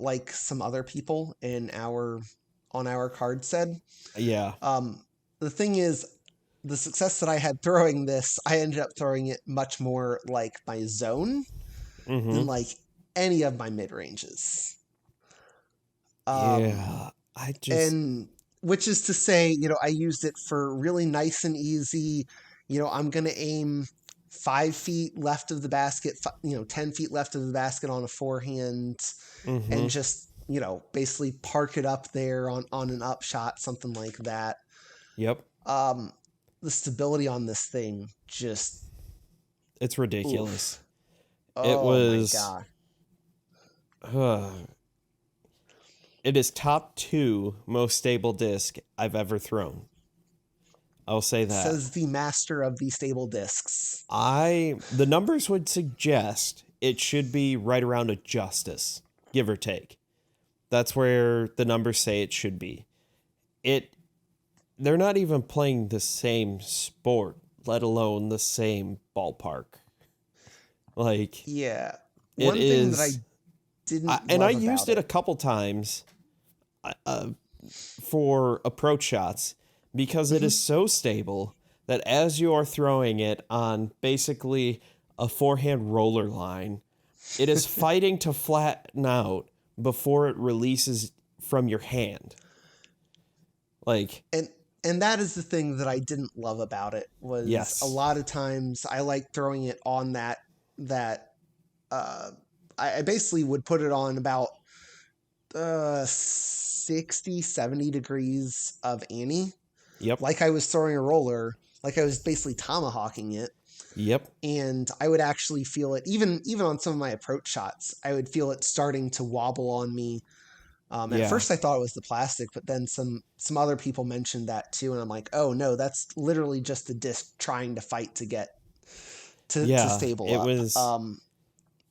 like some other people on our card said. Yeah. The thing is, the success that I had throwing this, I ended up throwing it much more like my zone than like any of my mid ranges. And which is to say, I used it for really nice and easy. I'm going to aim 5 feet left of the basket, 10 feet left of the basket on a forehand, and just, basically park it up there on an upshot, something like that. Yep. The stability on this thing it's ridiculous. Oof. It was... Oh my God. It is top 2 most stable disc I've ever thrown. I'll say that. Says the master of the stable discs. The numbers would suggest it should be right around a Justice, give or take. That's where the numbers say it should be. They're not even playing the same sport, let alone the same ballpark. Like, yeah. One thing that I didn't and I used it a couple times for approach shots because it is so stable that as you are throwing it on basically a forehand roller line, it is fighting to flatten out before it releases from your hand. Like, and that is the thing that I didn't love about it, was yes. a lot of times I like throwing it on that I basically would put it on about 60, 70 degrees of Annie. Yep. Like I was throwing a roller, like I was basically tomahawking it. Yep. And I would actually feel it, even on some of my approach shots, I would feel it starting to wobble on me. At first I thought it was the plastic, but then some other people mentioned that too. And I'm like, oh no, that's literally just the disc trying to fight to get to stable up. Was,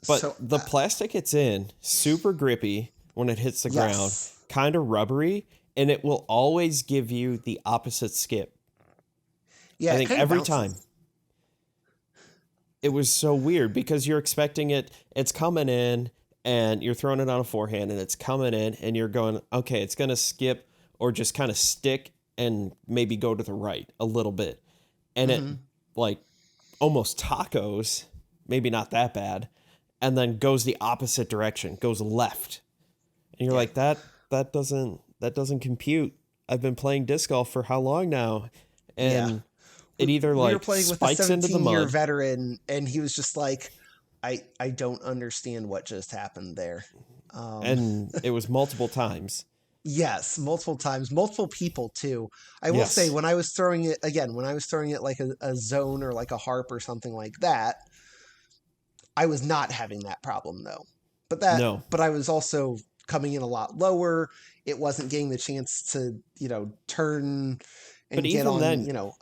but so, the plastic it's in, super grippy when it hits the ground, kind of rubbery, and it will always give you the opposite skip. Yeah, I think every time. It was so weird because you're expecting it's coming in and you're throwing it on a forehand and it's coming in and you're going, okay, it's going to skip or just kind of stick and maybe go to the right a little bit. And it like almost tacos, maybe not that bad, and then goes the opposite direction, goes left. And you're like, that doesn't compute. I've been playing disc golf for how long now? And it either like were playing with spikes a into the mud. veteran, and he was just like, I don't understand what just happened there. And it was multiple times. Yes, multiple times, multiple people too. I will say when I was throwing it like a zone or like a harp or something like that, I was not having that problem though. But I was also coming in a lot lower. It wasn't getting the chance to, turn and get on,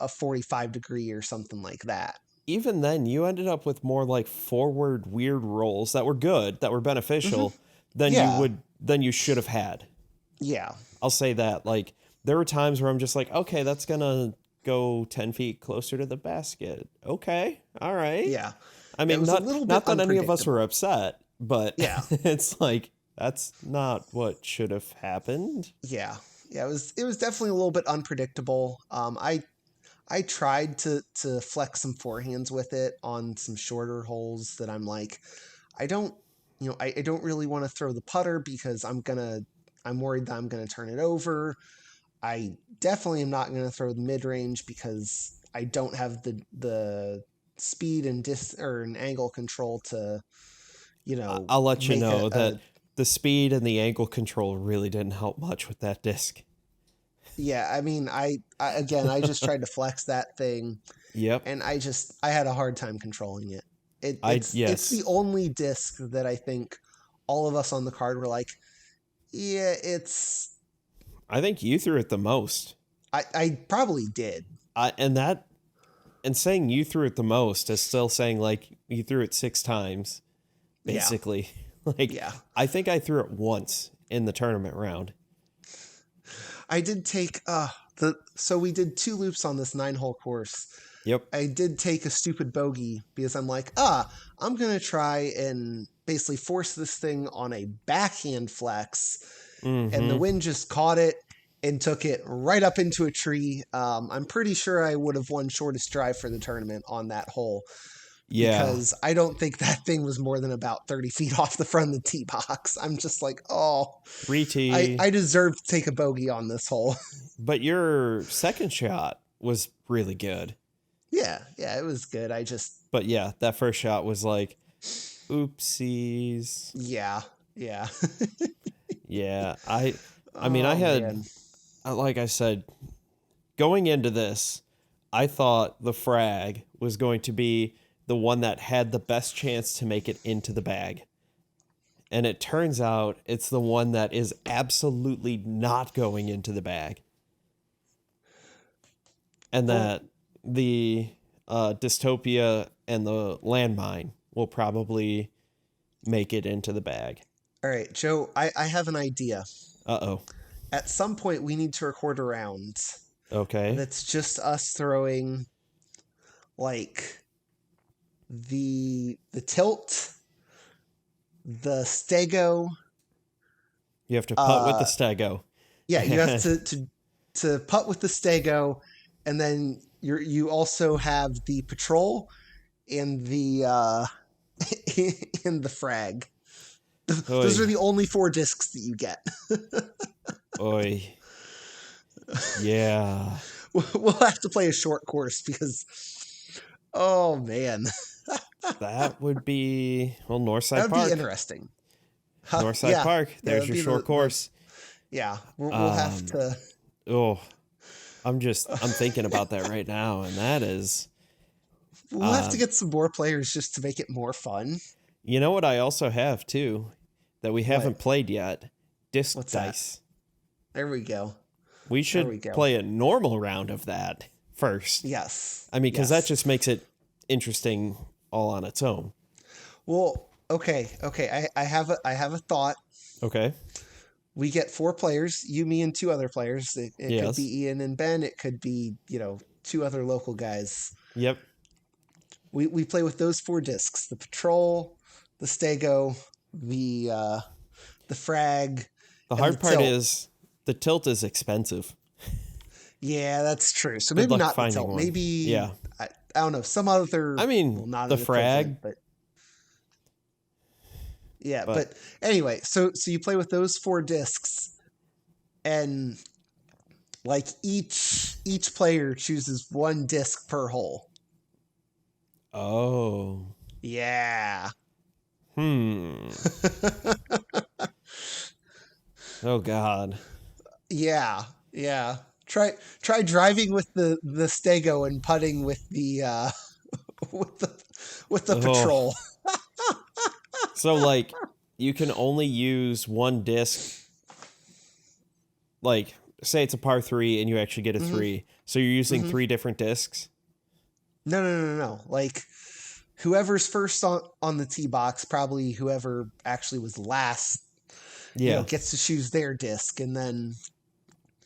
a 45 degree or something like that. Even then, you ended up with more like forward weird rolls that were good, that were beneficial than you should have had. Yeah. I'll say that. Like, there were times where I'm just like, okay, that's going to go 10 feet closer to the basket. Okay. All right. Yeah. I mean, not that any of us were upset, but it's like, that's not what should have happened. Yeah. Yeah. It was definitely a little bit unpredictable. I tried to flex some forehands with it on some shorter holes that I'm like, I don't really want to throw the putter because I'm worried that I'm going to turn it over. I definitely am not going to throw the mid-range because I don't have the speed and an angle control to, I'll let you know that the speed and the angle control really didn't help much with that disc. Yeah, I mean, I just tried to flex that thing. Yep. And I had a hard time controlling it. It's the only disc that I think all of us on the card were like, yeah, it's... I think you threw it the most. I probably did. And saying you threw it the most is still saying, like, you threw it 6 times, basically. Yeah. Like, I think I threw it once in the tournament round. I did take, so we did 2 loops on this 9-hole course. Yep. I did take a stupid bogey because I'm like, I'm going to try and basically force this thing on a backhand flex. And the wind just caught it and took it right up into a tree. I'm pretty sure I would have won shortest drive for the tournament on that hole. Yeah. Because I don't think that thing was more than about 30 feet off the front of the tee box. I'm just like, Re-tee. I deserve to take a bogey on this hole. But your second shot was really good. Yeah, it was good. But yeah, that first shot was like, oopsies. Yeah. Yeah, I mean, I had, like I said, going into this, I thought the Frag was going to be the one that had the best chance to make it into the bag. And it turns out it's the one that is absolutely not going into the bag. And that the Dystopia and the Landmine will probably make it into the bag. All right, Joe, I have an idea. Uh-oh. At some point, we need to record a round. Okay. That's just us throwing, like, the tilt, the stego. You have to putt with the stego. Yeah, you have to putt with the stego, and then you also have the patrol and the and the frag. Those Oy. are the only 4 discs that you get. Oy. Yeah. We'll have to play a short course because, oh man, That would be, well, that Northside would be Park. interesting. Northside Park. There's that'd your be short course. yeah. We'll have Um, to. Oh, I'm thinking about that right now, and that is, We'll have to get some more players just to make it more fun. you know what I also have too, that we haven't played yet? Disc What's dice. There we go. We we should go. play a normal round of that first. Yes. I mean, because that yes. just makes it interesting all on its own. Well, okay. I have a thought. Okay. We get 4 players, you, me, and 2 other players. It could Yes. be Ian and Ben. It could be 2 other local guys. Yep. We play with those 4 discs: the Patrol, the Stego, the Frag. The and hard the part tilt. is the tilt is expensive. Yeah, that's true. So Good maybe luck not the finding tilt. one. Maybe Yeah. I don't know, some other. I mean, well, not the an Frag. equivalent, but yeah. But- But anyway, so you play with those 4 discs, and like each player chooses 1 disc per hole. Oh. Yeah. Oh God. Yeah. Try driving with the Stego and putting with the with the Oh. Patrol. So like you can only use 1 disc. Like say it's a par 3 and you actually get a 3. So you're using 3 different discs? No. Like whoever's first on the tee box, probably whoever actually was last, Yeah. gets to choose their disc, and then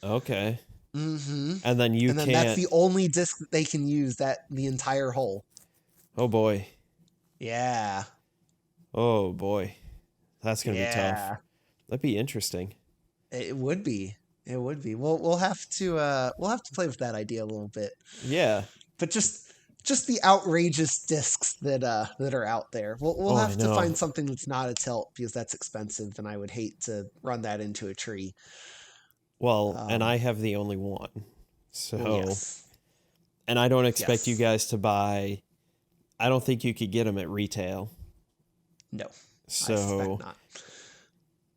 Okay. and And then you then can't. that's the only disc that they can use the entire hole. Oh boy. Yeah. Oh boy. That's gonna be Yeah. tough. That'd be interesting. It would be. We'll have to play with that idea a little bit. Yeah. But just the outrageous discs that are out there. We'll have to find something that's not a tilt, because that's expensive, and I would hate to run that into a tree. Well, and I have the only one. So, yes. and I don't expect you Yes. guys to buy. I don't think you could get them at retail. No. I So suspect not.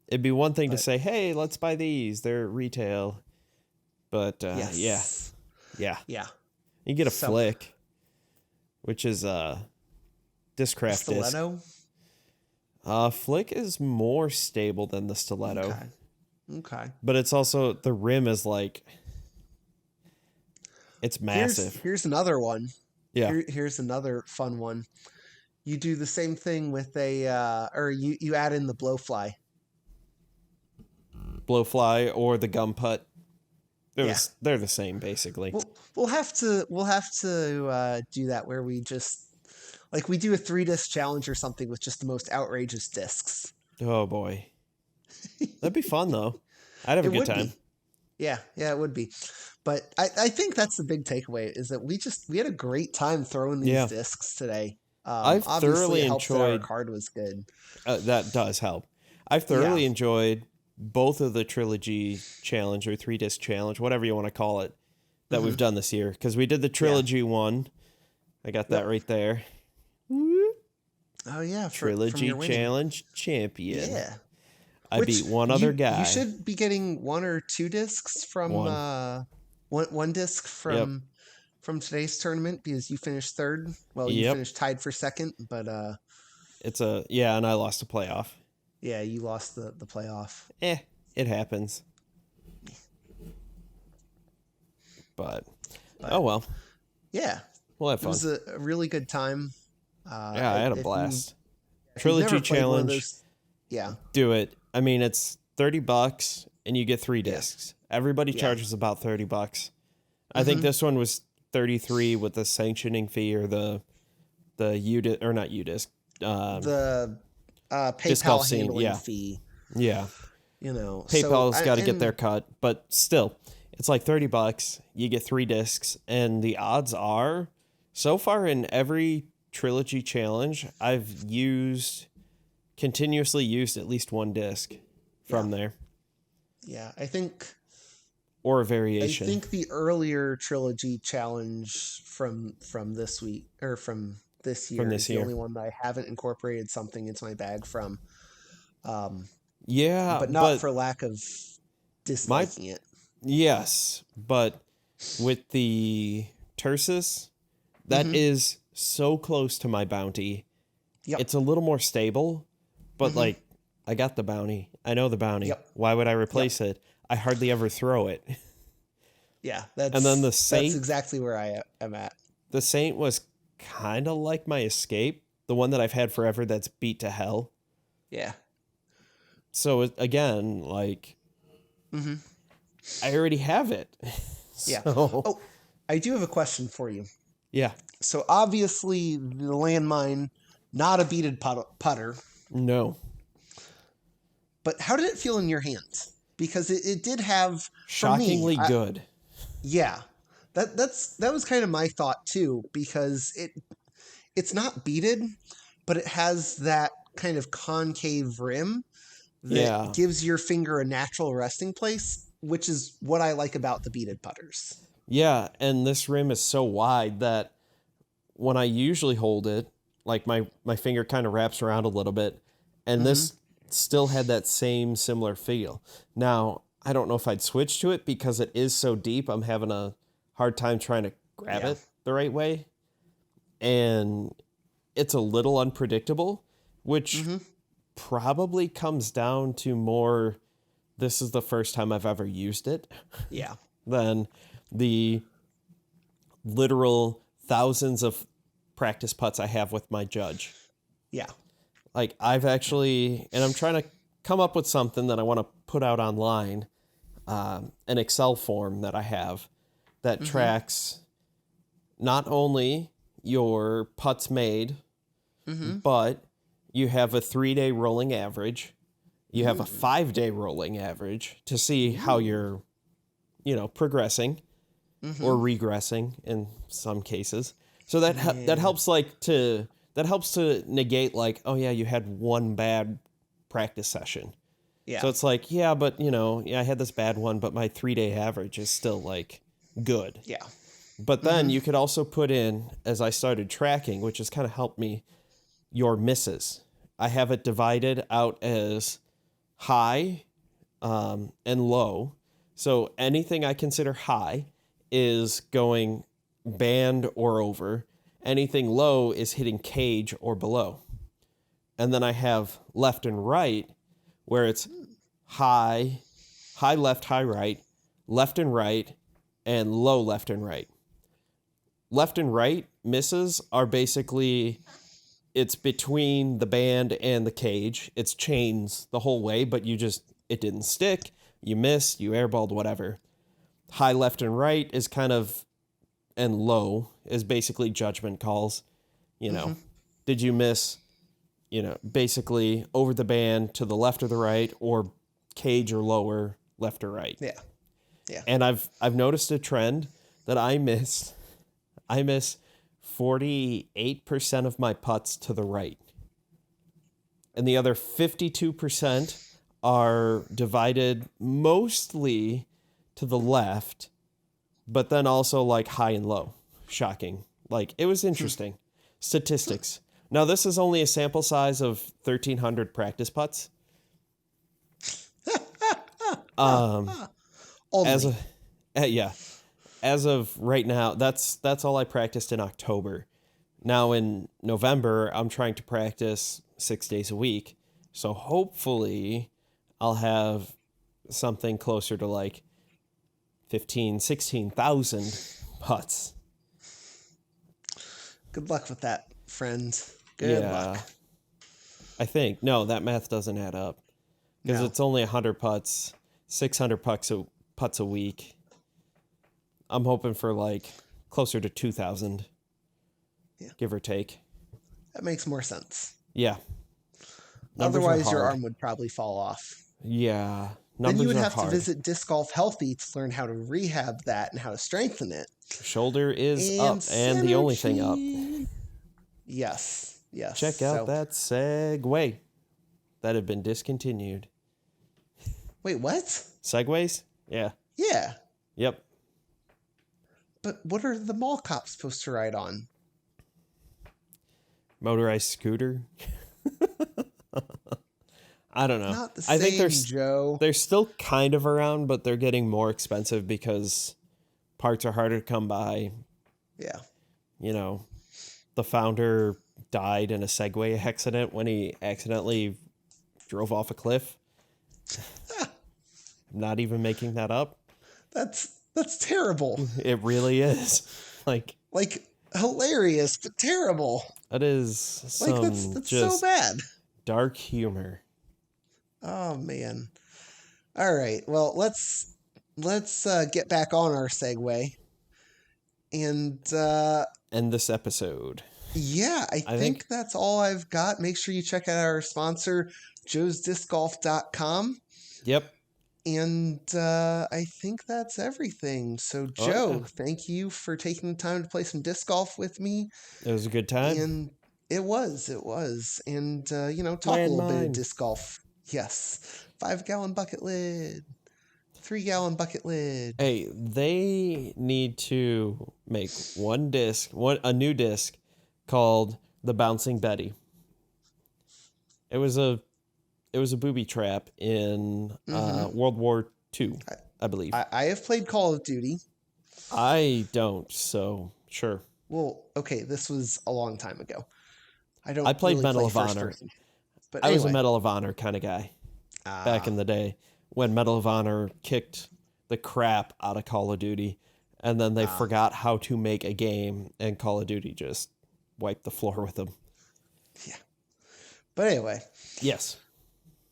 it'd be one thing to say, "Hey, let's buy these. They're retail." But Yes. yeah. Yeah. You get a So- flick, which is Discraft disc. Stiletto. Flick is more stable than the stiletto. Okay. But it's also, the rim is like, it's massive. Here's another one. Yeah. Here's another fun one. You do the same thing with or you add in the blowfly. Blowfly or the gum putt. They're the same basically. We'll have to do that, where we just like we do a 3-disc challenge or something with just the most outrageous discs. Oh boy. That'd be fun though. I'd have a good time. Yeah, it would be. But I think that's the big takeaway, is that we had a great time throwing these discs today. I've thoroughly it helped that enjoyed. our card was good. That does help. I've thoroughly enjoyed both of the trilogy challenge or 3-disc challenge, whatever you want to call it, that we've done this year. Because we did the trilogy one. I got that right there. Oh yeah, Trilogy from your winning. challenge champion. Yeah. I beat one other guy. You should be getting 1 or 2 discs from one disc from today's tournament, because you finished 3rd. Well, you finished tied for 2nd, but and I lost a playoff. Yeah, you lost the playoff. It happens. But oh well. Yeah. We'll have fun. It was a really good time. I had a blast. If you've Trilogy never played one of challenge. those- Do it. I mean, it's $30 and you get 3 discs. Everybody Yeah. charges about $30. I think this one was $33 with the sanctioning fee, or the UDisc, or not UDisc. the Disc golf PayPal scene, handling fee. Yeah. PayPal's PayPal's got to get their cut, but still, it's like $30. You get 3 discs, and the odds are, so far in every trilogy challenge, I've used continuously used at least one disc from there. Yeah, I think... Or a variation. I think the earlier trilogy challenge from this week, or from this year, is the only one that I haven't incorporated something into my bag from. But not for lack of disliking it. Yes, but with the Tursus, that is so close to my bounty. Yep. It's a little more stable, but like, I got the bounty. I know the bounty. Yep. Why would I replace it? I hardly ever throw it. Yeah, and then the Saint, that's exactly where I am at. The Saint was kind of like my escape, the one that I've had forever that's beat to hell. Yeah. So again, like, I already have it. Yeah. Oh, I do have a question for you. Yeah. So obviously the Landmine, not a beaded putter. No. But how did it feel in your hands? Because it did have, shockingly good. Yeah. That was kind of my thought too, because it's not beaded, but it has that kind of concave rim that gives your finger a natural resting place, which is what I like about the beaded putters. Yeah, and this rim is so wide that when I usually hold it, like my finger kind of wraps around a little bit, and this still had that same similar feel. Now, I don't know if I'd switch to it because it is so deep. I'm having a hard time trying to grab it the right way. And it's a little unpredictable, which probably comes down to more, this is the first time I've ever used it. Yeah. Than the literal thousands of practice putts I have with my judge. Yeah. Like, I've actually, and I'm trying to come up with something that I want to put out online, an Excel form that I have that tracks not only your putts made, but you have a 3-day rolling average, you have a 5-day rolling average to see how you're, progressing or regressing in some cases. So that helps that helps to negate, like, oh yeah, you had one bad practice session. Yeah. So it's like, yeah, but I had this bad one, but my 3-day average is still like good. Yeah. But then you could also put in, as I started tracking, which has kind of helped me, your misses. I have it divided out as high and low. So anything I consider high is going band or over. Anything low is hitting cage or below. And then I have left and right, where it's high left, high right, left and right, and low left and right. Left and right misses are basically, it's between the band and the cage. It's chains the whole way, but it didn't stick. You missed, you airballed, whatever. High left and right is kind of, and low is basically judgment calls. Did you miss, basically over the band to the left or the right, or cage or lower, left or right. Yeah. Yeah. And I've noticed a trend that I miss 48% of my putts to the right. And the other 52% are divided mostly to the left, but then also like high and low. Shocking. Like, it was interesting. Statistics. Now, this is only a sample size of 1,300 practice putts. As of right now, that's all I practiced in October. Now in November, I'm trying to practice 6 days a week. So hopefully I'll have something closer to like 16,000 putts. Good luck with that, friend. Good luck. I think. No, that math doesn't add up. Because it's only 100 putts, 600 putts a week. I'm hoping for like closer to 2,000, give or take. That makes more sense. Yeah. Otherwise, your arm would probably fall off. Yeah. Then you would have to visit Disc Golf Healthy to learn how to rehab that and how to strengthen it. Shoulder is up and the only thing up. Yes. Check out that segue. that have been discontinued. Wait, what? Segways? Yeah. Yeah. Yep. But what are the mall cops supposed to ride on? Motorized scooter? I don't know. Not the I think same, Joe. they're still kind of around, but they're getting more expensive because parts are harder to come by. Yeah. You know, the founder died in a Segway accident when he accidentally drove off a cliff. I'm not even making that up. That's terrible. It really is. Like Hilarious, but terrible. It is some That's just so bad. dark humor. Oh man. All right. Well, let's get back on our segue. And End this episode. yeah, I think that's all I've got. Make sure you check out our sponsor, joesdiscgolf.com. Yep. And I think that's everything. So, Joe, thank you for taking the time to play some disc golf with me. It was a good time. And it was. And, talk a little bit of disc golf. Yes. 5-gallon bucket lid. 3-gallon bucket lid. Hey, they need to make a new disc called the Bouncing Betty. It was a booby trap in World War II, I believe. I have played Call of Duty. I don't, so sure. Well, okay, this was a long time ago. I played Medal of Honor. But I was a Medal of Honor kind of guy back in the day when Medal of Honor kicked the crap out of Call of Duty, and then they forgot how to make a game, and Call of Duty just wiped the floor with them. Yeah. But anyway. Yes.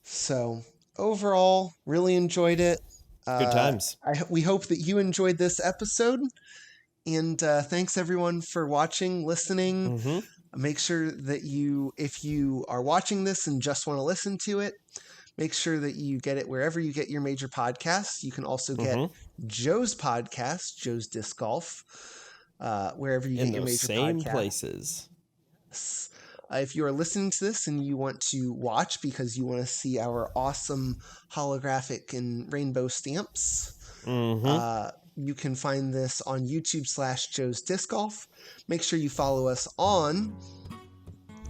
So overall, really enjoyed it. Good times. We hope that you enjoyed this episode. And thanks everyone for watching, listening. Mm-hmm. Make sure that if you are watching this and just want to listen to it, make sure that you get it wherever you get your major podcasts. You can also get Joe's podcast, Joe's Disc Golf, wherever you get your major podcasts. In those same places. If you are listening to this and you want to watch because you want to see our awesome holographic and rainbow stamps, you can find this on YouTube/Joe's Disc Golf. Make sure you follow us on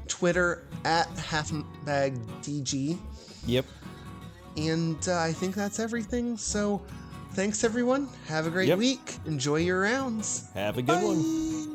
Twitter @halfbagdg. Yep. And I think that's everything. So thanks everyone. Have a great week. Enjoy your rounds. Have a good one.